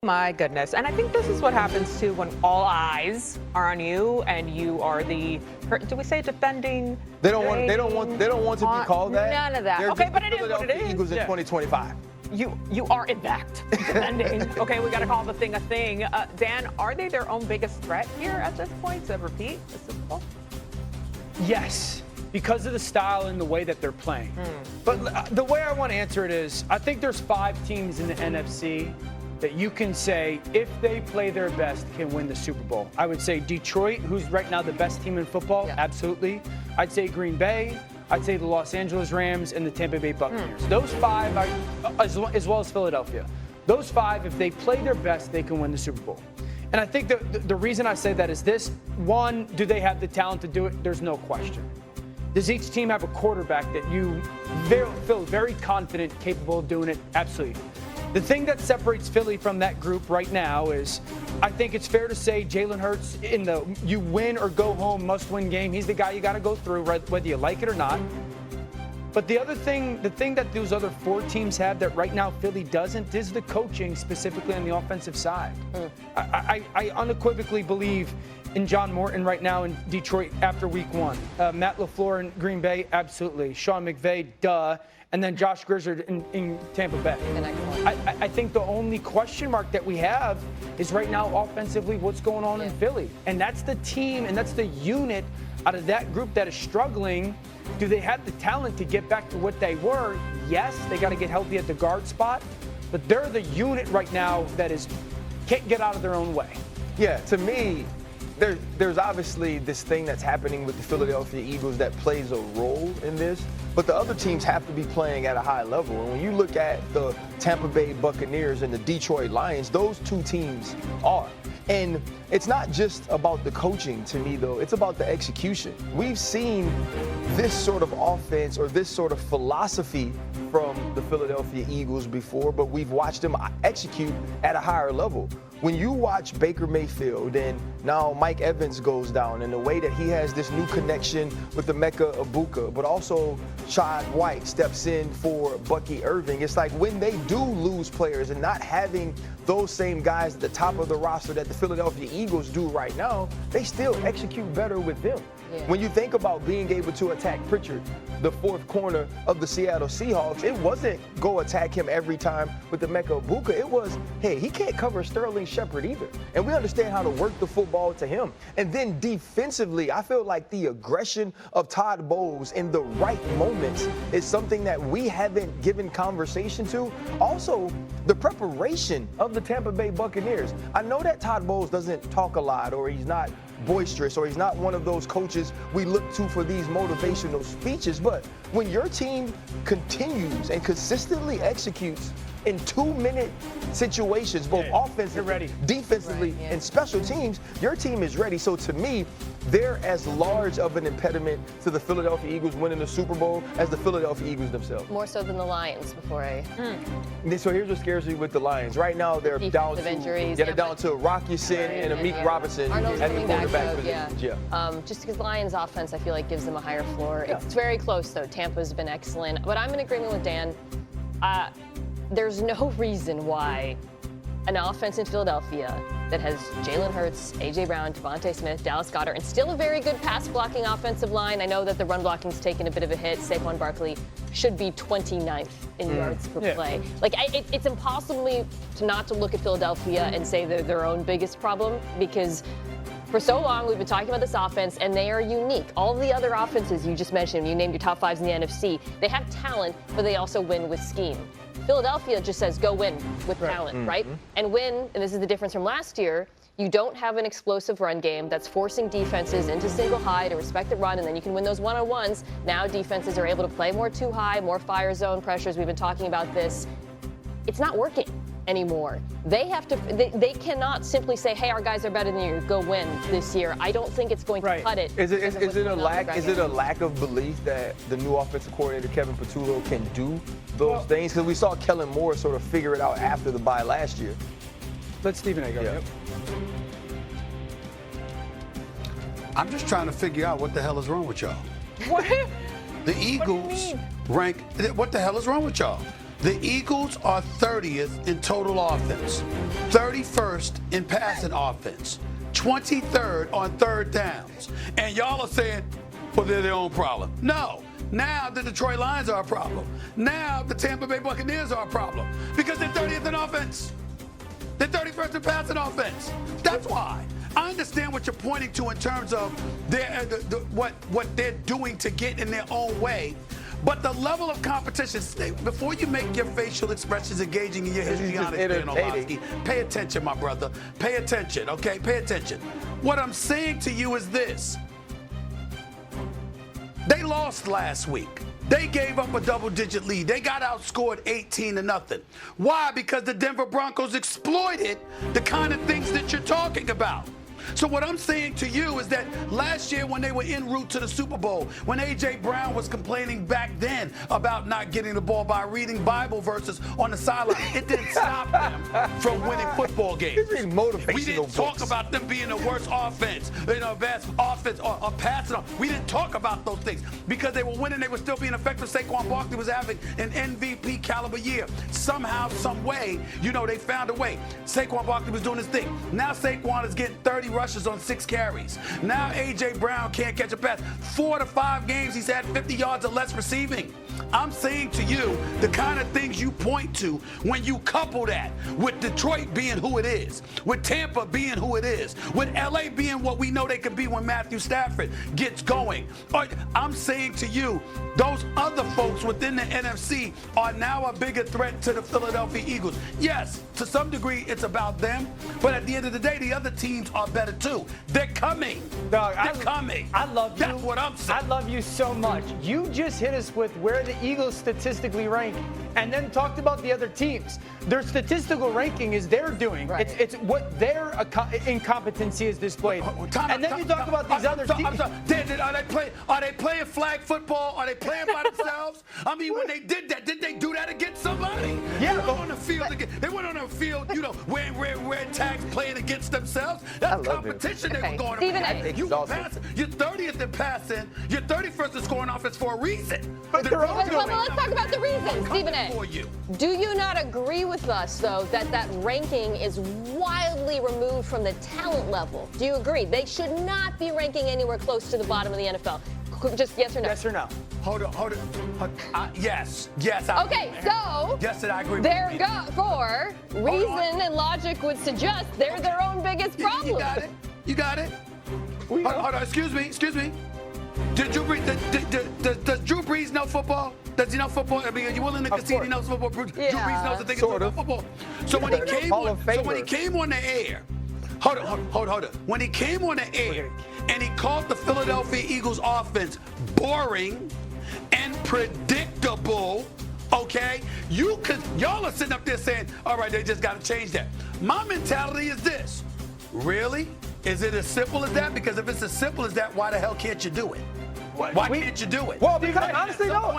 My goodness. And I think this is what happens too when all eyes are on you and you are the, do we say defending? They don't want to be called that. None of that. They're Okay, but it is what it Philadelphia is. Eagles in 2025. You are in fact defending. Okay, we got to call the thing a thing. Dan, are they their own biggest threat here at this point to repeat the Super Bowl? Yes, because of the style and the way that they're playing. But the way I want to answer it is, I think there's 5 teams in the NFC that you can say, if they play their best, can win the Super Bowl. I would say Detroit, who's right now the best team in football, absolutely. I'd say Green Bay. I'd say the Los Angeles Rams and the Tampa Bay Buccaneers. Those 5, as well as Philadelphia. Those 5, if they play their best, they can win the Super Bowl. And I think the reason I say that is this. One, do they have the talent to do it? There's no question. Does each team have a quarterback that you feel very confident, capable of doing it? Absolutely. The thing that separates Philly from that group right now is, I think it's fair to say Jalen Hurts in the you win or go home must-win game. He's the guy you got to go through, whether you like it or not. But the thing that those other 4 teams have that right now Philly doesn't is the coaching, specifically on the offensive side. I unequivocally believe in John Morton right now in Detroit after week 1. Matt LaFleur in Green Bay, absolutely. Sean McVay, duh. And then Josh Grizzard in Tampa Bay. I think the only question mark that we have is right now offensively what's going on in Philly. And that's the team and that's the unit out of that group that is struggling. Do they have the talent to get back to what they were? Yes, they got to get healthy at the guard spot. But they're the unit right now that can't get out of their own way. Yeah, to me, there's obviously this thing that's happening with the Philadelphia Eagles that plays a role in this, but the other teams have to be playing at a high level. And when you look at the Tampa Bay Buccaneers and the Detroit Lions, those 2 teams are. And it's not just about the coaching to me, though. It's about the execution. We've seen this sort of offense or this sort of philosophy from the Philadelphia Eagles before, but we've watched them execute at a higher level. When you watch Baker Mayfield and now Mike Evans goes down and the way that he has this new connection with Emeka Egbuka, but also Shad White steps in for Bucky Irving, it's like when they do lose players and not having those same guys at the top of the roster that the Philadelphia Eagles do right now, they still execute better with them. When you think about being able to attack Pritchard, the 4th corner of the Seattle Seahawks, it wasn't go attack him every time with Emeka Egbuka. It was, hey, he can't cover Sterling Shepard either. And we understand how to work the football to him. And then defensively, I feel like the aggression of Todd Bowles in the right moments is something that we haven't given conversation to. Also, the preparation of the Tampa Bay Buccaneers. I know that Todd Bowles doesn't talk a lot or he's not boisterous or he's not one of those coaches we look to for these motivational speeches, but when your team continues and consistently executes in 2-minute situations, both offensively, defensively, and special teams, your team is ready. So to me, they're as large of an impediment to the Philadelphia Eagles winning the Super Bowl as the Philadelphia Eagles themselves. More so than the Lions before I... So here's what scares me with the Lions. Right now, they're down to injuries. they're down to Rock Ya-Sin and Amik Robinson at the quarterback positions. Just because Lions offense, I feel like, gives them a higher floor. It's very close, though. Tampa's been excellent. But I'm in agreement with Dan. There's no reason why an offense in Philadelphia that has Jalen Hurts, A.J. Brown, Devontae Smith, Dallas Goedert, and still a very good pass-blocking offensive line. I know that the run blocking's taken a bit of a hit. Brown Barkley should be 29th in yards per play. Like, it's impossible not to look at Philadelphia and say they're their own biggest problem, because for so long we've been talking about this offense, and they are unique. All the other offenses you just mentioned, you named your top 5s in the NFC, they have talent, but they also win with scheme. Philadelphia just says go win with talent, right? And win, and this is the difference from last year, you don't have an explosive run game that's forcing defenses into single high to respect the run, and then you can win those one-on-ones. Now defenses are able to play more too high, more fire zone pressures. We've been talking about this. It's not working anymore. They have to. They cannot simply say, "Hey, our guys are better than you. Go win this year." I don't think it's going to cut it. Is it a lack of belief that the new offensive coordinator Kevin Patullo can do those things? Because we saw Kellen Moore sort of figure it out after the bye last year. Let Stephen A. go. I'm just trying to figure out what the hell is wrong with y'all. What? The Eagles rank. What the hell is wrong with y'all? The Eagles are 30th in total offense, 31st in passing offense, 23rd on third downs. And y'all are saying, well, they're their own problem. No. Now the Detroit Lions are a problem. Now the Tampa Bay Buccaneers are a problem because they're 30th in offense. They're 31st in passing offense. That's why. I understand what you're pointing to in terms of what they're doing to get in their own way. But the level of competition, before you make your facial expressions engaging in your histrionics, Dan Orlovsky, pay attention, my brother. Pay attention, okay? Pay attention. What I'm saying to you is this. They lost last week. They gave up a double-digit lead. They got outscored 18-0. Why? Because the Denver Broncos exploited the kind of things that you're talking about. So what I'm saying to you is that last year when they were en route to the Super Bowl, when A.J. Brown was complaining back then about not getting the ball by reading Bible verses on the sideline, it didn't stop them from winning football games. We didn't talk about them being the worst offense, best offense or passing. We didn't talk about those things because they were winning. They were still being effective. Saquon Barkley was having an MVP caliber year. Somehow, some way, they found a way. Saquon Barkley was doing his thing. Now Saquon is getting 30 rushes on 6 carries. Now A.J. Brown can't catch a pass. 4 to 5 games he's had 50 yards or less receiving. I'm saying to you the kind of things you point to when you couple that with Detroit being who it is, with Tampa being who it is, with L.A. being what we know they can be when Matthew Stafford gets going. I'm saying to you, those other folks within the NFC are now a bigger threat to the Philadelphia Eagles. Yes, to some degree it's about them, but at the end of the day, the other teams are better too. They're coming. Dog, They're coming. I love you. That's what I'm saying. I love you so much. You just hit us with where the Eagles statistically rank and then talked about the other teams. Their statistical ranking is they're doing. Right. It's what their incompetency is displayed. And then you talk about these other teams. Are they playing flag football? Are they playing by themselves? I mean, when they did that, did they do that against somebody? Yeah. They went on the field. They went on the field, wearing red tags, playing against themselves. That's competition they were going Stephen, You're 30th in passing. You're 31st in scoring offense for a reason. But they're all let's talk about the reasons, Stephen A. Do you not agree with us, though, that ranking is wildly removed from the talent level? Do you agree? They should not be ranking anywhere close to the bottom of the NFL. Just yes or no? Yes or no? Hold on. Yes. Okay, so yes, I agree with you. Therefore, reason and logic would suggest they're their own biggest problem. You got it. Hold on. Excuse me. Does Drew Brees know football? Does he know football? I mean, are you willing to concede he knows football? Drew Brees knows the thing about football. So when he came on the air, hold on. When he came on the air and he called the Philadelphia Eagles offense boring and predictable, okay? Y'all are sitting up there saying, all right, they just got to change that. My mentality is this. Really? Is it as simple as that? Because if it's as simple as that, why the hell can't you do it? Why can't you do it? Well, because honestly, no.